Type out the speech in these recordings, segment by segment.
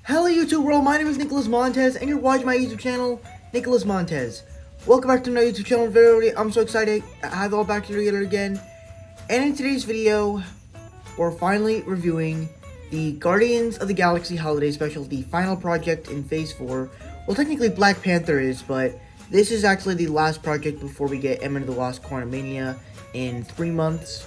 Hello YouTube world, my name is Nicholas Montez and you're watching my YouTube channel, Nicholas Montez. Welcome back to my YouTube channel video. I'm so excited to have it all back together again. And in today's video, we're finally reviewing the Guardians of the Galaxy Holiday Special, the final project in Phase 4. Well, technically Black Panther is, but this is actually the last project before we get Ant-Man and the Wasp: Quantumania in 3 months.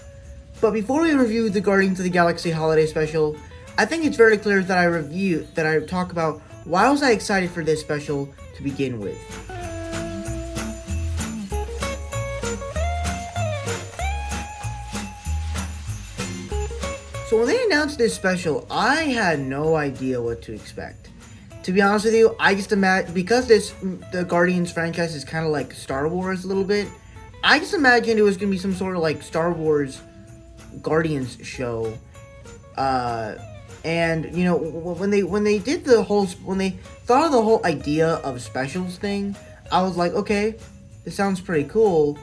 But before we review the Guardians of the Galaxy Holiday Special, I think it's very clear that I talk about why was I excited for this special to begin with. So when they announced this special, I had no idea what to expect. To be honest with you, I just imagined, because the Guardians franchise is kind of like Star Wars a little bit, I just imagined it was going to be some sort of like Star Wars Guardians show. And you know, when they thought of the whole idea of specials thing, I was like, okay, this sounds pretty cool,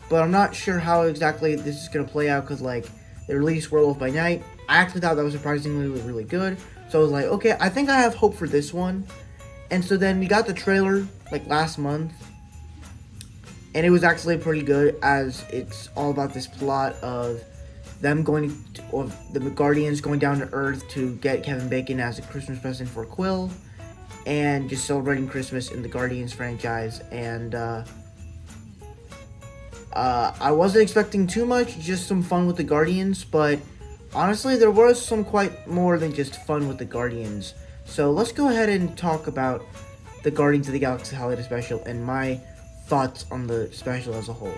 but I'm not sure how exactly this is gonna play out, because like they released Werewolf by Night. I actually thought that was surprisingly really good, so I was like, okay, I think I have hope for this one. And so then we got the trailer like last month, and it was actually pretty good, as it's all about this plot of them the Guardians going down to Earth to get Kevin Bacon as a Christmas present for Quill, and just celebrating Christmas in the Guardians franchise. And I wasn't expecting too much, just some fun with the Guardians, but honestly there was some quite more than just fun with the Guardians. So let's go ahead and talk about the Guardians of the Galaxy Holiday Special and my thoughts on the special as a whole.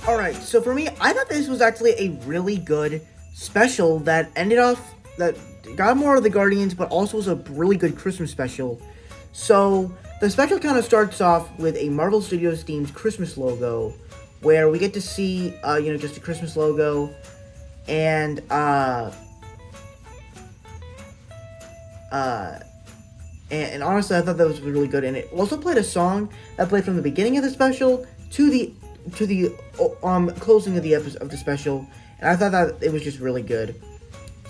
Alright, so for me, I thought this was actually a really good special that got more of the Guardians, but also was a really good Christmas special. So, the special kind of starts off with a Marvel Studios themed Christmas logo, where we get to see, just a Christmas logo, and, and honestly, I thought that was really good, and it also played a song that played from the beginning of the special to the closing of the special, and I thought that it was just really good.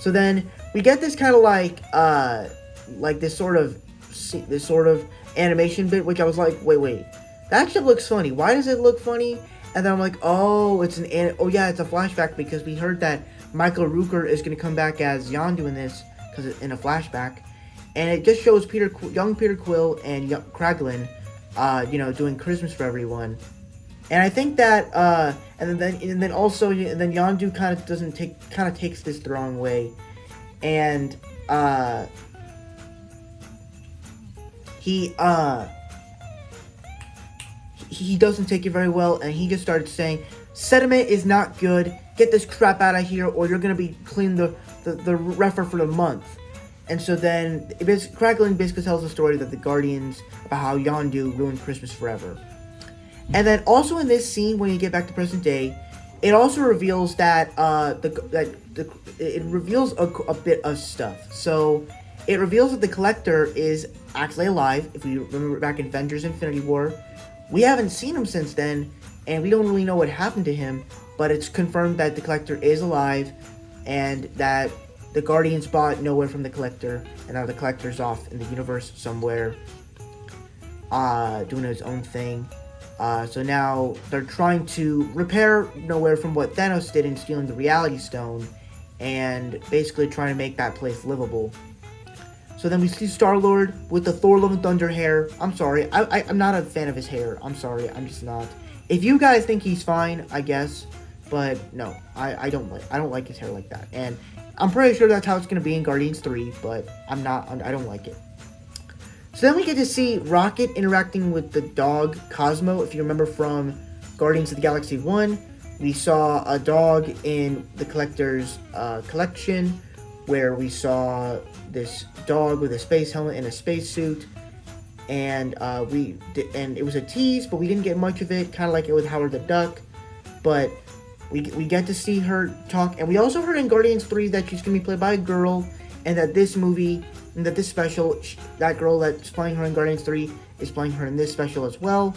So then we get this kind of like this sort of animation bit, which I was like, wait, that actually looks funny. Why does it look funny? And then I'm like, oh, it's a flashback, because we heard that Michael Rooker is going to come back as Yondu in this, because it's in a flashback, and it just shows young Peter Quill and Kraglin, doing Christmas for everyone. And I think that, and then Yondu kind of takes this the wrong way, and he doesn't take it very well, and he just started saying, "Sediment is not good. Get this crap out of here, or you're gonna be cleaning the refer for the month." And so then Kraglin basically tells the story that the Guardians, about how Yondu ruined Christmas forever. And then also in this scene, when you get back to present day, it also reveals that it reveals a bit of stuff. So it reveals that the Collector is actually alive. If you remember back in Avengers: Infinity War, we haven't seen him since then, and we don't really know what happened to him. But it's confirmed that the Collector is alive, and that the Guardians bought Nowhere from the Collector, and now the Collector's off in the universe somewhere, doing his own thing. So now they're trying to repair Nowhere from what Thanos did in stealing the Reality Stone, and basically trying to make that place livable. So then we see Star-Lord with the Thor Love and Thunder hair. I'm sorry. I'm not a fan of his hair. I'm sorry. I'm just not. If you guys think he's fine, I guess. But no, I don't like his hair like that. And I'm pretty sure that's how it's going to be in Guardians 3, but I don't like it. So then we get to see Rocket interacting with the dog Cosmo. If you remember from Guardians of the Galaxy 1, we saw a dog in the collector's collection, where we saw this dog with a space helmet and a spacesuit, and it was a tease, but we didn't get much of it, kind of like it with Howard the Duck, but we get to see her talk, and we also heard in Guardians 3 that she's going to be played by a girl, and that this movie, and that this special, that girl that's playing her in Guardians 3 is playing her in this special as well.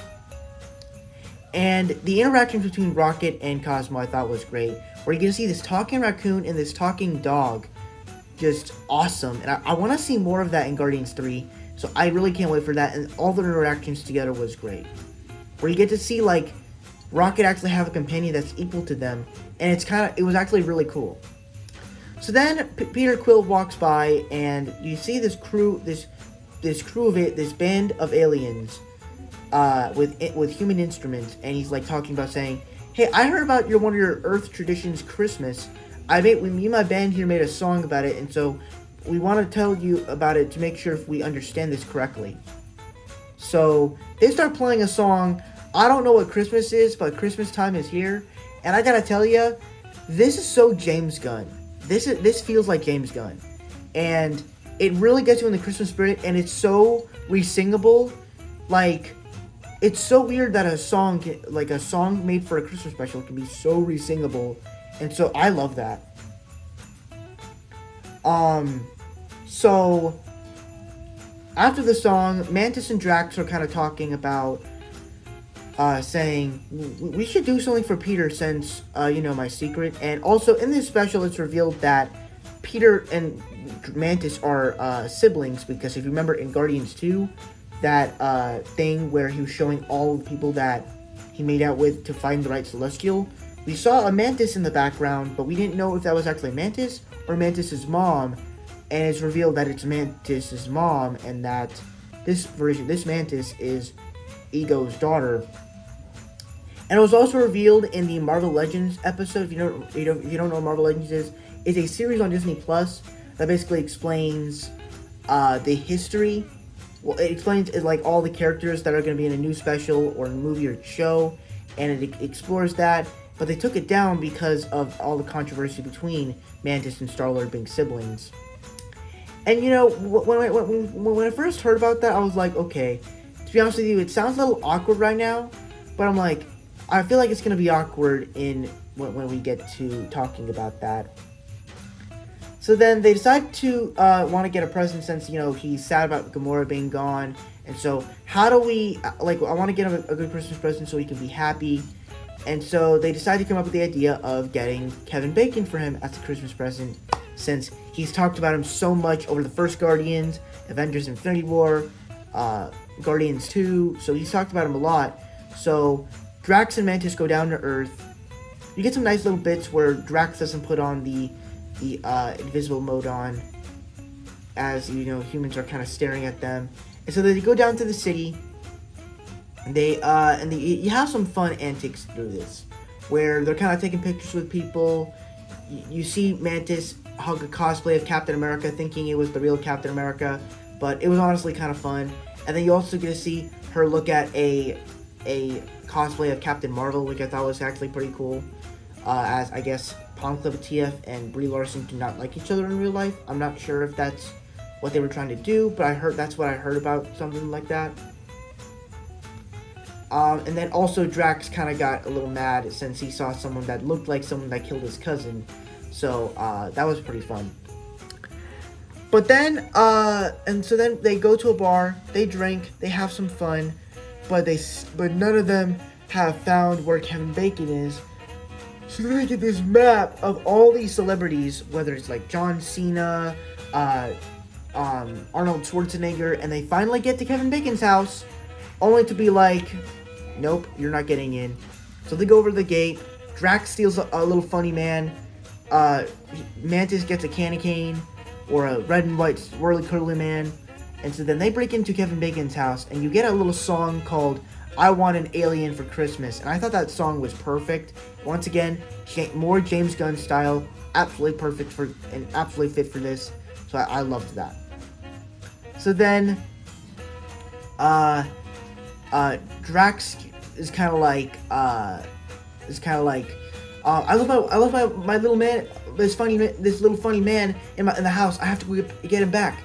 And the interactions between Rocket and Cosmo I thought was great, where you get to see this talking raccoon and this talking dog. Just awesome, and I want to see more of that in Guardians 3, so I really can't wait for that, and all their interactions together was great. Where you get to see, like, Rocket actually have a companion that's equal to them, and it was actually really cool. So then Peter Quill walks by, and you see this band of aliens with human instruments, and he's like talking about saying, "Hey, I heard about one of your Earth traditions, Christmas. Me and my band here made a song about it, and so we want to tell you about it to make sure if we understand this correctly." So they start playing a song. I don't know what Christmas is, but Christmas time is here, and I gotta tell you, this is so James Gunn. This feels like James Gunn, and it really gets you in the Christmas spirit, and it's so re-singable. Like, it's so weird that a song made for a Christmas special can be so re-singable. And so I love that. So after the song, Mantis and Drax are kind of talking about saying we should do something for Peter since my secret. And also in this special, it's revealed that Peter and Mantis are siblings, because if you remember in Guardians 2, that thing where he was showing all the people that he made out with to find the right Celestial. We saw a Mantis in the background, but we didn't know if that was actually Mantis or Mantis' mom, and it's revealed that it's Mantis' mom, and that this Mantis is Ego's daughter. And it was also revealed in the Marvel Legends episode. If you don't know what Marvel Legends is, it's a series on Disney Plus that basically explains the history. Well, it explains like all the characters that are going to be in a new special or movie or show, and it explores that. But they took it down because of all the controversy between Mantis and Star-Lord being siblings. And when I first heard about that, I was like, okay, to be honest with you, it sounds a little awkward right now, but I'm like, I feel like it's going to be awkward when we get to talking about that. So then they decide to want to get a present since, he's sad about Gamora being gone. And so how do we, I want to get him a good Christmas present so he can be happy. And so they decide to come up with the idea of getting Kevin Bacon for him as a Christmas present, since he's talked about him so much over the first Guardians, Avengers Infinity War, Guardians 2, so he's talked about him a lot. So Drax and Mantis go down to Earth. You get some nice little bits where Drax doesn't put on the invisible mode on, as humans are kind of staring at them. And so they go down to the city. You have some fun antics through this, where they're kind of taking pictures with people. You see Mantis hug a cosplay of Captain America, thinking it was the real Captain America, but it was honestly kind of fun. And then you also get to see her look at a cosplay of Captain Marvel, which I thought was actually pretty cool. As I guess Pom Klementieff and Brie Larson do not like each other in real life. I'm not sure if that's what they were trying to do, but that's what I heard about something like that. And then also Drax kind of got a little mad since he saw someone that looked like someone that killed his cousin. So that was pretty fun. But then, so then they go to a bar, they drink, they have some fun, but none of them have found where Kevin Bacon is. So they get this map of all these celebrities, whether it's like John Cena, Arnold Schwarzenegger, and they finally get to Kevin Bacon's house, only to be like, nope, you're not getting in. So they go over to the gate. Drax steals a little funny man. Mantis gets a candy cane. or a red and white swirly curly man. And so then they break into Kevin Bacon's house, and you get a little song called "I Want an Alien for Christmas." And I thought that song was perfect. Once again, more James Gunn style, absolutely perfect for and absolutely fit for this. So I loved that. So then, Drax is kind of like, I love my little man, this little funny man in the house. I have to go get him back.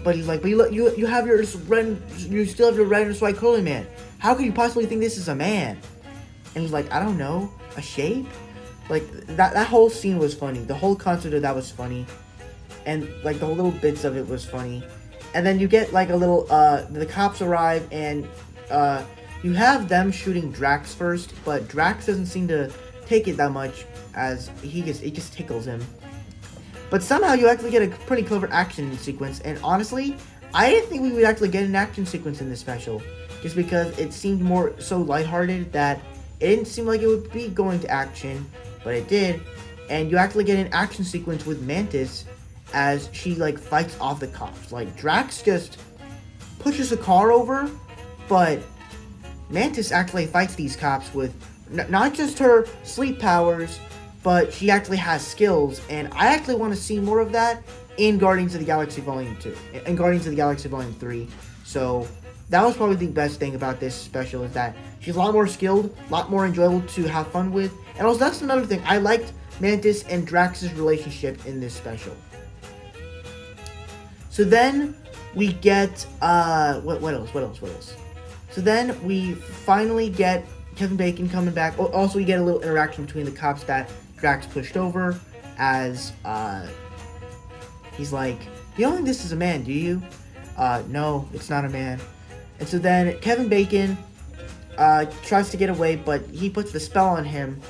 But he's like, but you have you still have your red and white curly man. How could you possibly think this is a man? And he's like, I don't know, a shape? Like, that whole scene was funny. The whole concept of that was funny. And, like, the little bits of it was funny. And then you get, like, a little, the cops arrive, and, you have them shooting Drax first, but Drax doesn't seem to take it that much, as it just tickles him. But somehow you actually get a pretty clever action sequence, and honestly, I didn't think we would actually get an action sequence in this special, just because it seemed more so lighthearted that it didn't seem like it would be going to action, but it did. And you actually get an action sequence with Mantis as she, like, fights off the cops. Like, Drax just pushes a car over, but Mantis actually fights these cops with not just her sleep powers, but she actually has skills, and I actually want to see more of that in Guardians of the Galaxy Volume 2, and Guardians of the Galaxy Volume 3. So that was probably the best thing about this special, is that she's a lot more skilled, a lot more enjoyable to have fun with, and also that's another thing. I liked Mantis and Drax's relationship in this special. So then we get, what else? So then we finally get Kevin Bacon coming back. Also, we get a little interaction between the cops that Drax pushed over, as, he's like, you don't think this is a man, do you? No, it's not a man. And so then Kevin Bacon, tries to get away, but he puts the spell on him.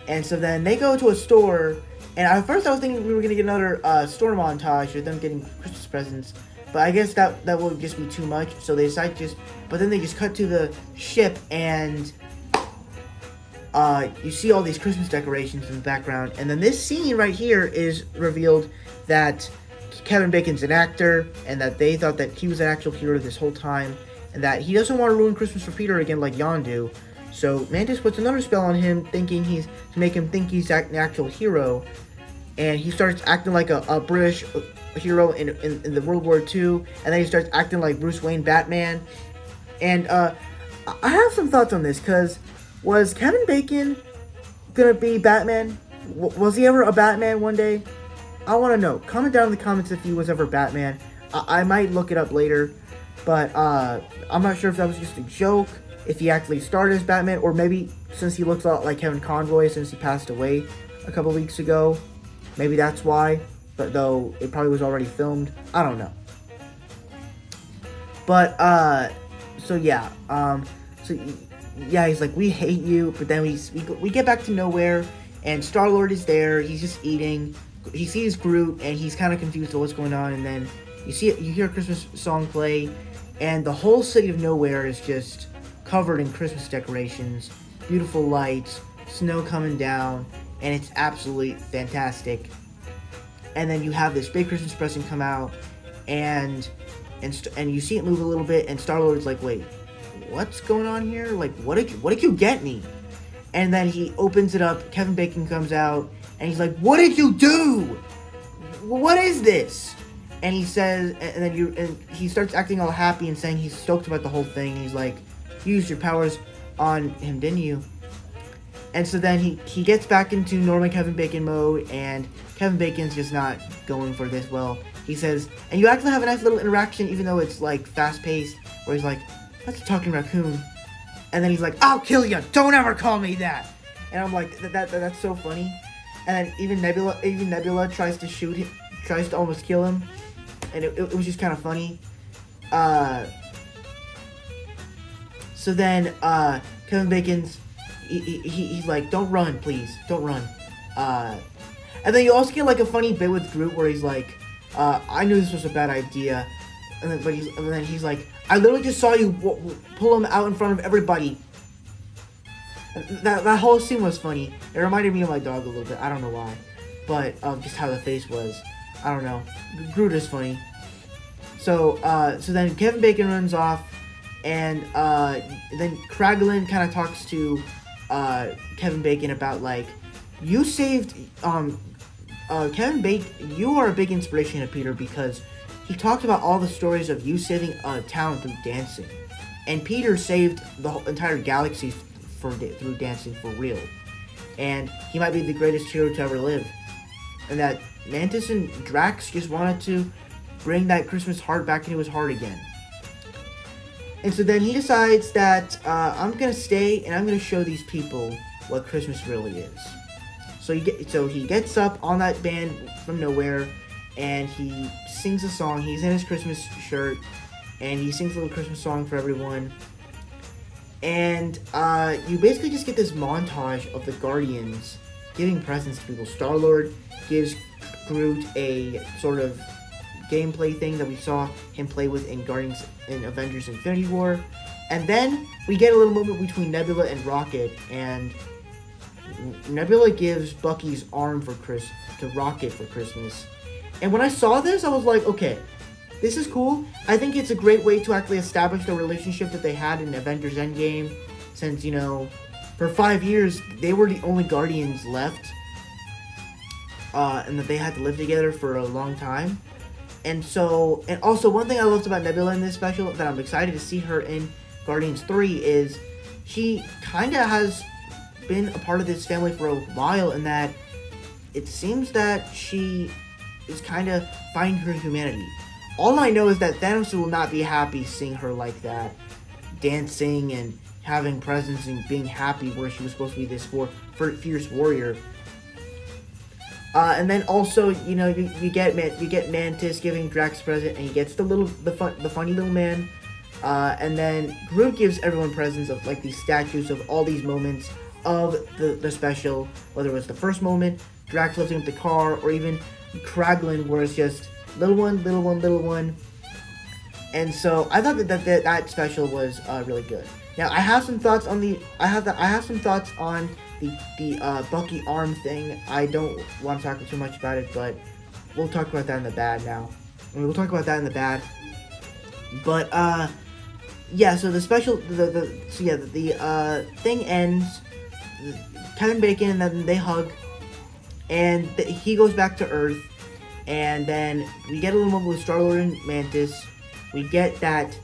And so then they go to a store, and at first I was thinking we were going to get another, store montage of them getting Christmas presents. But I guess that will just be too much, so they decide but then they just cut to the ship, and you see all these Christmas decorations in the background, and then this scene right here is revealed that Kevin Bacon's an actor, and that they thought that he was an actual hero this whole time, and that he doesn't want to ruin Christmas for Peter again like Yondu. So Mantis puts another spell on him, to make him think he's an actual hero, and he starts acting like a British hero in the World War II, and then he starts acting like Bruce Wayne Batman. And I have some thoughts on this, because was Kevin Bacon gonna be Batman? Was he ever a Batman one day? I want to know. Comment down in the comments if he was ever Batman. I might look it up later, but I'm not sure if that was just a joke, if he actually started as Batman, or maybe since he looks a lot like Kevin Conroy since he passed away a couple weeks ago, maybe that's why. But though it probably was already filmed, I don't know. But so yeah, he's like, we hate you. But then we get back to nowhere, and Star-Lord is there. He's just eating. He sees Groot, and he's kind of confused at what's going on. And then you hear a Christmas song play, and the whole city of Nowhere is just covered in Christmas decorations, beautiful lights, snow coming down, and it's absolutely fantastic. And then you have this big Christmas present come out, and you see it move a little bit, and Star-Lord's like, wait, what's going on here? Like, what did you get me? And then he opens it up, Kevin Bacon comes out, and he's like, what did you do? What is this? And he says, and he starts acting all happy and saying he's stoked about the whole thing. And he's like, you used your powers on him, didn't you? And so then he gets back into normal Kevin Bacon mode, and Kevin Bacon's just not going for this well. He says, and you actually have a nice little interaction, even though it's like fast-paced, where he's like, that's a talking raccoon. And then he's like, I'll kill you, don't ever call me that. And I'm like, that's so funny. And then even Nebula tries to shoot him, tries to almost kill him. And it was just kind of funny. So then Kevin Bacon's, he's like, don't run, please, don't run. And then you also get like a funny bit with Groot where he's like, I knew this was a bad idea. And then he's like, I literally just saw you pull him out in front of everybody. That whole scene was funny. It reminded me of my dog a little bit. I don't know why, but just how the face was. I don't know. Groot is funny. So then Kevin Bacon runs off, and then Kraglin kind of talks to Kevin Bacon about like, you saved Kevin Bacon. You are a big inspiration to Peter because he talked about all the stories of you saving a town through dancing, and Peter saved the whole entire galaxy through dancing for real, and he might be the greatest hero to ever live, and that Mantis and Drax just wanted to bring that Christmas heart back into his heart again. And so then he decides that I'm gonna stay and I'm gonna show these people what Christmas really is. So he gets up on that band from nowhere and he sings a song. He's in his Christmas shirt and he sings a little Christmas song for everyone. And you basically just get this montage of the Guardians giving presents to people. Star-Lord gives Groot a sort of gameplay thing that we saw him play with in Avengers Infinity War. And then we get a little moment between Nebula and Rocket, and Nebula gives Bucky's arm to Rocket for Christmas. And when I saw this, I was like, okay, this is cool. I think it's a great way to actually establish the relationship that they had in Avengers Endgame, since, for 5 years, they were the only Guardians left, and that they had to live together for a long time. And also one thing I loved about Nebula in this special that I'm excited to see her in Guardians 3 is she kind of has been a part of this family for a while, in that it seems that she is kind of finding her humanity. All I know is that Thanos will not be happy seeing her like that, dancing and having presents and being happy where she was supposed to be this fierce warrior. And then also, you get Mantis giving Drax a present, and he gets the funny little man. And then Groot gives everyone presents of like these statues of all these moments of the special, whether it was the first moment, Drax lifting up the car, or even Kraglin, where it's just little one, little one, little one. And so I thought that special was really good. Now I have some thoughts on the Bucky arm thing. I don't want to talk too much about it, but we'll talk about that in the bad now. But yeah. So the special, the thing ends. Kevin Bacon and then they hug, and he goes back to Earth, and then we get a little moment with Star-Lord and Mantis. We get that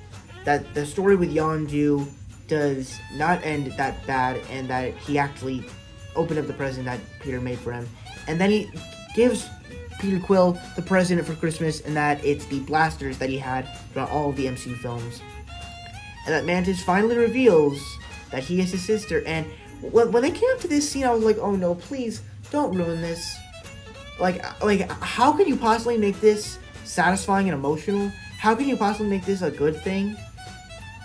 the story with Yondu does not end that bad, and that he actually opened up the present that Peter made for him. And then he gives Peter Quill the present for Christmas, and that it's the blasters that he had throughout all of the MCU films. And that Mantis finally reveals that he is his sister. And when they came up to this scene, I was like, oh no, please don't ruin this. Like how can you possibly make this satisfying and emotional? How can you possibly make this a good thing?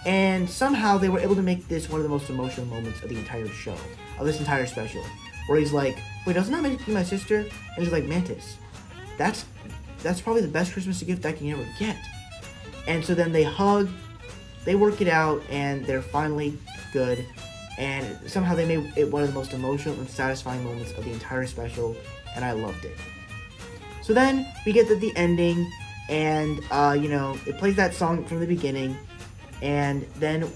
And somehow they were able to make this one of the most emotional moments of the entire show, of this entire special, where he's like, wait, doesn't that make you my sister? And he's like, Mantis, that's probably the best Christmas gift I can ever get. And so then they hug, they work it out, and they're finally good. And somehow they made it one of the most emotional and satisfying moments of the entire special, and I loved it. So then we get to the ending, and it plays that song from the beginning, and then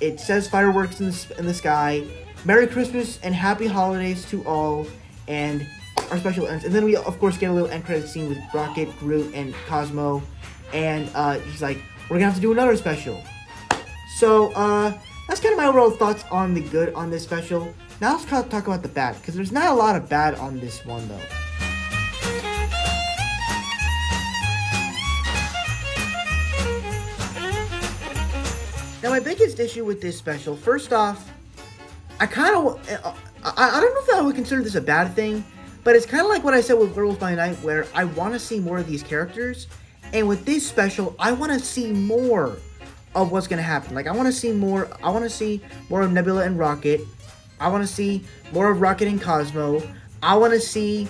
it says fireworks in the sky, Merry Christmas and Happy Holidays to all, and our special ends. And then we of course get a little end credit scene with Rocket, Groot, and Cosmo, and he's like, we're gonna have to do another special. So that's kind of my overall thoughts on the good on this special. Now let's talk about the bad, because there's not a lot of bad on this one though. Now my biggest issue with this special, first off, I don't know if I would consider this a bad thing, but it's kind of like what I said with Werewolf by Night, where I want to see more of these characters, and with this special, I want to see more of what's going to happen. Like, I want to see more of Nebula and Rocket. I want to see more of Rocket and Cosmo. I want to see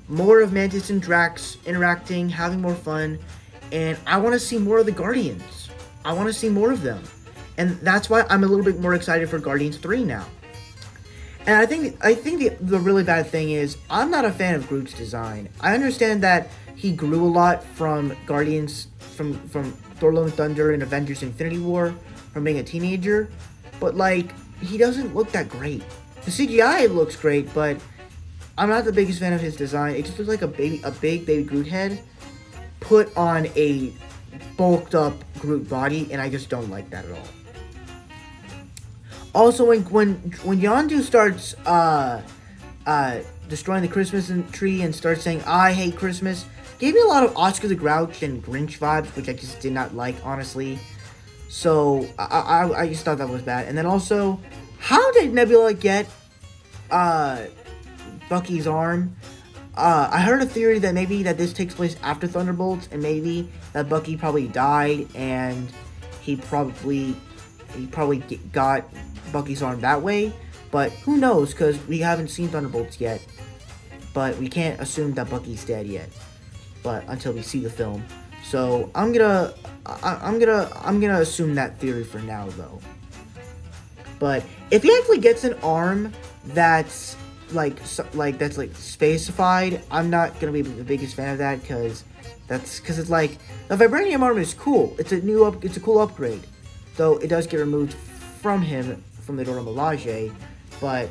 more of Mantis and Drax interacting, having more fun, and I want to see more of the Guardians. I want to see more of them. And that's why I'm a little bit more excited for Guardians 3 now. And I think the really bad thing is, I'm not a fan of Groot's design. I understand that he grew a lot from Guardians, from Thor: Love and Thunder and Avengers: Infinity War, from being a teenager. But like, he doesn't look that great. The CGI looks great, but I'm not the biggest fan of his design. It just looks like a big baby Groot head put on a bulked up Groot body, and I just don't like that at all. Also, when Yondu starts destroying the Christmas tree and starts saying "I hate Christmas," gave me a lot of Oscar the Grouch and Grinch vibes, which I just did not like, honestly. So I just thought that was bad. And then also, how did Nebula get Bucky's arm? I heard a theory that maybe that this takes place after Thunderbolts, and maybe that Bucky probably died, and he probably got Bucky's arm that way. But who knows? Because we haven't seen Thunderbolts yet. But we can't assume that Bucky's dead yet. But until we see the film, so I'm gonna assume that theory for now, though. But if he actually gets an arm that's like spacified, I'm not gonna be the biggest fan of that, because it's like the vibranium arm is cool. It's a cool upgrade, though it does get removed from the Dora Milaje, but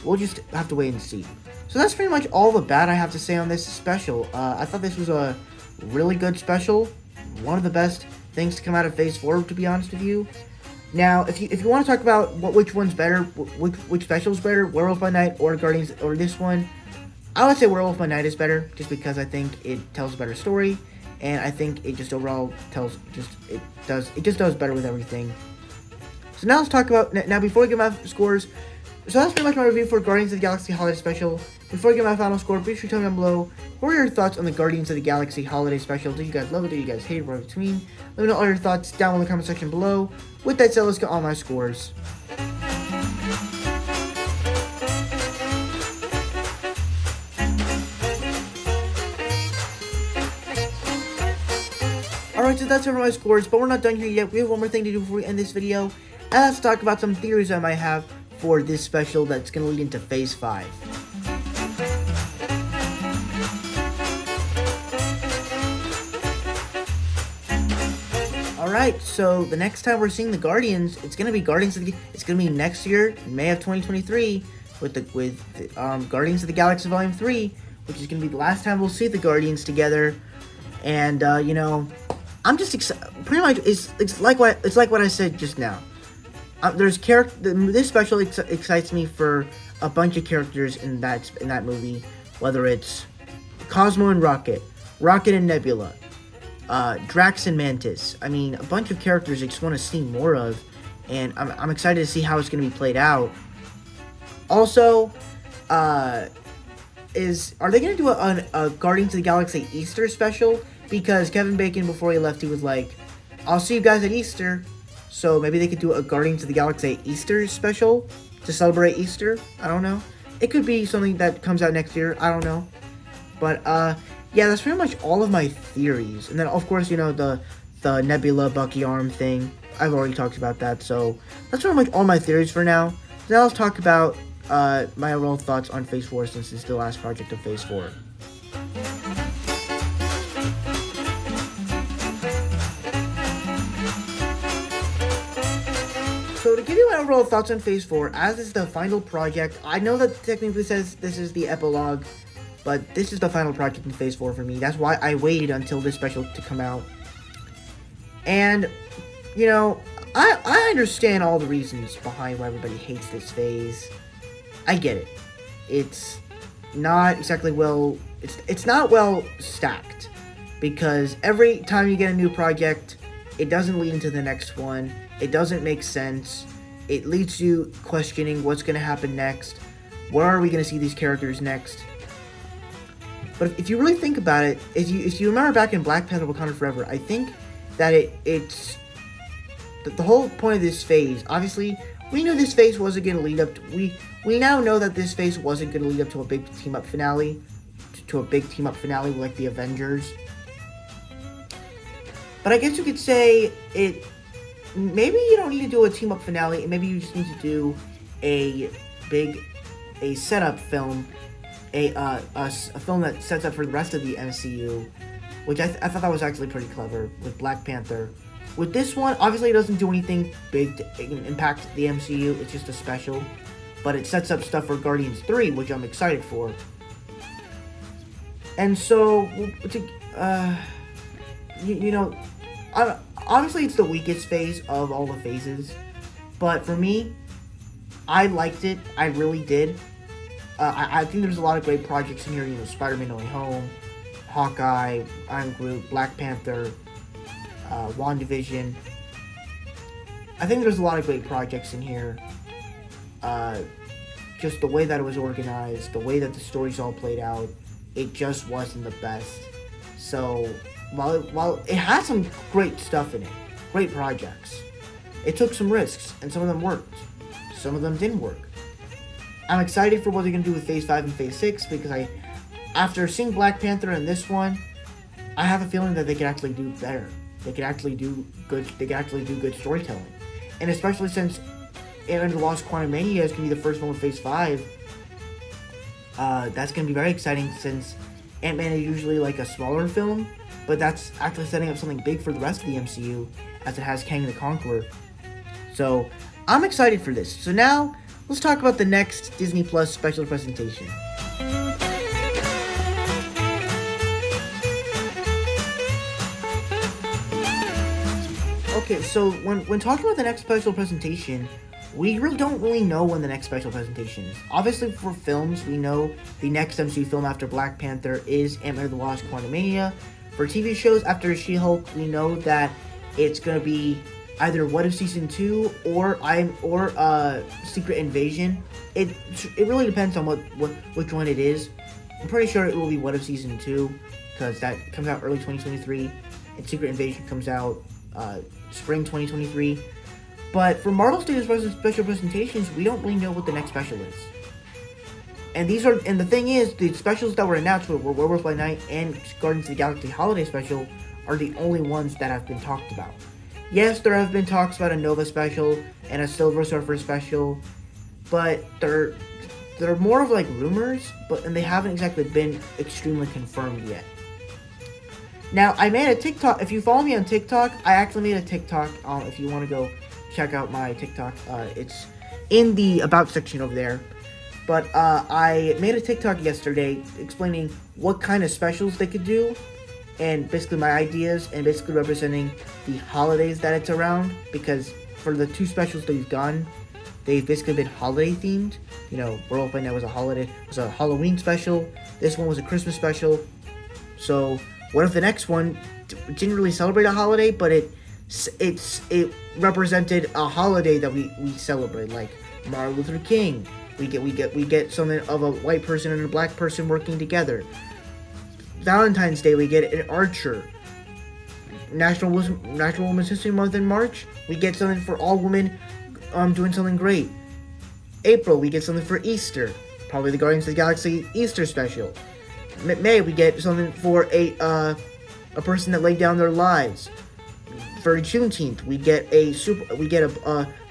we'll just have to wait and see. So that's pretty much all the bad I have to say on this special. I thought this was a really good special, one of the best things to come out of Phase 4, to be honest with you. Now, if you want to talk about which one's better, which special's better, Werewolf by Night or Guardians or this one, I would say Werewolf by Night is better, just because I think it tells a better story, and I think it just overall does better with everything. So now let's talk about, now before we get my scores, so that's pretty much my review for Guardians of the Galaxy Holiday Special. Before I get my final score, be sure to tell me down below what are your thoughts on the Guardians of the Galaxy Holiday Special. Do you guys love it? Do you guys hate it? Right between? Let me know all your thoughts down in the comment section below. With that said, let's get all my scores. Alright, so that's over my scores, but we're not done here yet. We have one more thing to do before we end this video. And let's talk about some theories I might have for this special that's going to lead into Phase 5. Alright, so the next time we're seeing the Guardians, it's going to be it's going to be next year, May of 2023, with Guardians of the Galaxy Volume 3, which is going to be the last time we'll see the Guardians together. And, you know, I'm just excited. Pretty much, it's like what I said just now. This special excites me for a bunch of characters in that movie, whether it's Cosmo and Rocket and Nebula, Drax and Mantis. I mean, a bunch of characters I just want to see more of, and I'm excited to see how it's going to be played out. Also, are they going to do a Guardians of the Galaxy Easter special? Because Kevin Bacon, before he left, he was like, "I'll see you guys at Easter." So maybe they could do a Guardians of the Galaxy Easter special to celebrate Easter. I don't know. It could be something that comes out next year. I don't know. But, yeah, that's pretty much all of my theories. And then, of course, you know, the Nebula Bucky arm thing. I've already talked about that. So that's pretty much all my theories for now. Now let's talk about my overall thoughts on Phase 4, since it's the last project of Phase 4. So to give you my overall thoughts on Phase 4, as is the final project, I know that technically says this is the epilogue, but this is the final project in Phase 4 for me. That's why I waited until this special to come out. And, you know, I understand all the reasons behind why everybody hates this phase. I get it. It's not exactly it's not well stacked, because every time you get a new project, it doesn't lead into the next one. It doesn't make sense. It leaves you questioning what's going to happen next. Where are we going to see these characters next? But if you really think about it, if you remember back in Black Panther: Wakanda Forever, I think that it's the whole point of this phase. Obviously, we knew this phase wasn't going to lead up to, we now know that this phase wasn't going to lead up to a big team up finale, like the Avengers. But I guess you could say maybe you don't need to do a team up finale. Maybe you just need to do a setup film, a film that sets up for the rest of the MCU, which I thought that was actually pretty clever with Black Panther. With this one, obviously it doesn't do anything big to impact the MCU, it's just a special, but it sets up stuff for Guardians 3, which I'm excited for. And so, obviously it's the weakest phase of all the phases, but for me, I liked it, I really did. I think there's a lot of great projects in here, Spider-Man No Way Home, Hawkeye, Iron Groot, Black Panther, WandaVision. I think there's a lot of great projects in here. Just the way that it was organized, the way that the stories all played out, it just wasn't the best. So, while it had some great stuff in it, great projects, it took some risks, and some of them worked. Some of them didn't work. I'm excited for what they're going to do with Phase 5 and Phase 6, because after seeing Black Panther and this one, I have a feeling that they could actually do better. They could actually do good storytelling. And especially since Ant-Man and the Lost Quantumania is going to be the first one with Phase 5, that's going to be very exciting, since Ant-Man is usually like a smaller film, but that's actually setting up something big for the rest of the MCU, as it has Kang the Conqueror. So, I'm excited for this. So now, let's talk about the next Disney Plus special presentation. Okay, so when talking about the next special presentation, we don't really know when the next special presentation is. Obviously, for films, we know the next MCU film after Black Panther is Ant-Man and the Lost Quantumania. For TV shows, after She-Hulk, we know that it's going to be either What If Season 2 or Secret Invasion. It really depends on which one it is. I'm pretty sure it will be What If Season 2, because that comes out early 2023, and Secret Invasion comes out spring 2023. But for Marvel Studios special presentations, we don't really know what the next special is. And the thing is, the specials that were announced were Werewolf by Night and Guardians of the Galaxy Holiday Special are the only ones that have been talked about. Yes, there have been talks about a Nova special and a Silver Surfer special, but they're more of like rumors, and they haven't exactly been extremely confirmed yet. Now, I made a TikTok. If you follow me on TikTok, I actually made a TikTok. If you want to go check out my TikTok, it's in the About section over there. But I made a TikTok yesterday explaining what kind of specials they could do, and basically my ideas, and basically representing the holidays that it's around, because for the two specials they've done, they've basically been holiday themed. Werewolf by Night was a Halloween special. This one was a Christmas special. So what if the next one didn't really celebrate a holiday, but it represented a holiday that we celebrate, like Martin Luther King. We get something of a white person and a black person working together. Valentine's Day, we get an Archer. National Women's History Month in March, we get something for all women doing something great. April, we get something for Easter, probably the Guardians of the Galaxy Easter special. May, we get something for a person that laid down their lives. For Juneteenth, we get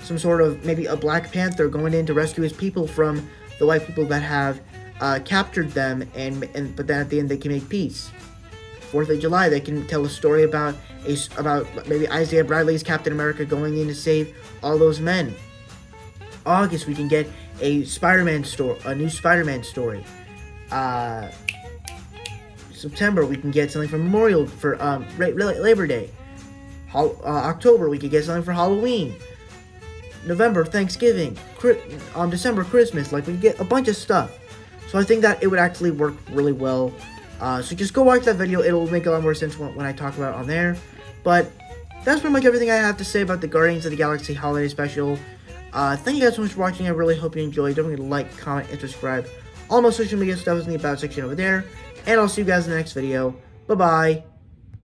some sort of maybe a Black Panther going in to rescue his people from the white people that have captured them, but then at the end they can make peace. 4th of July, they can tell a story about maybe Isaiah Bradley's Captain America going in to save all those men. August, we can get a new Spider-Man story. September, we can get something for Labor Day. October, we could get something for Halloween. November, Thanksgiving. December, Christmas. Like, we get a bunch of stuff. So I think that it would actually work really well. So just go watch that video. It'll make a lot more sense when I talk about it on there. But that's pretty much everything I have to say about the Guardians of the Galaxy Holiday Special. Thank you guys so much for watching. I really hope you enjoyed. Don't forget to like, comment, and subscribe. All my social media stuff is in the About section over there. And I'll see you guys in the next video. Bye-bye.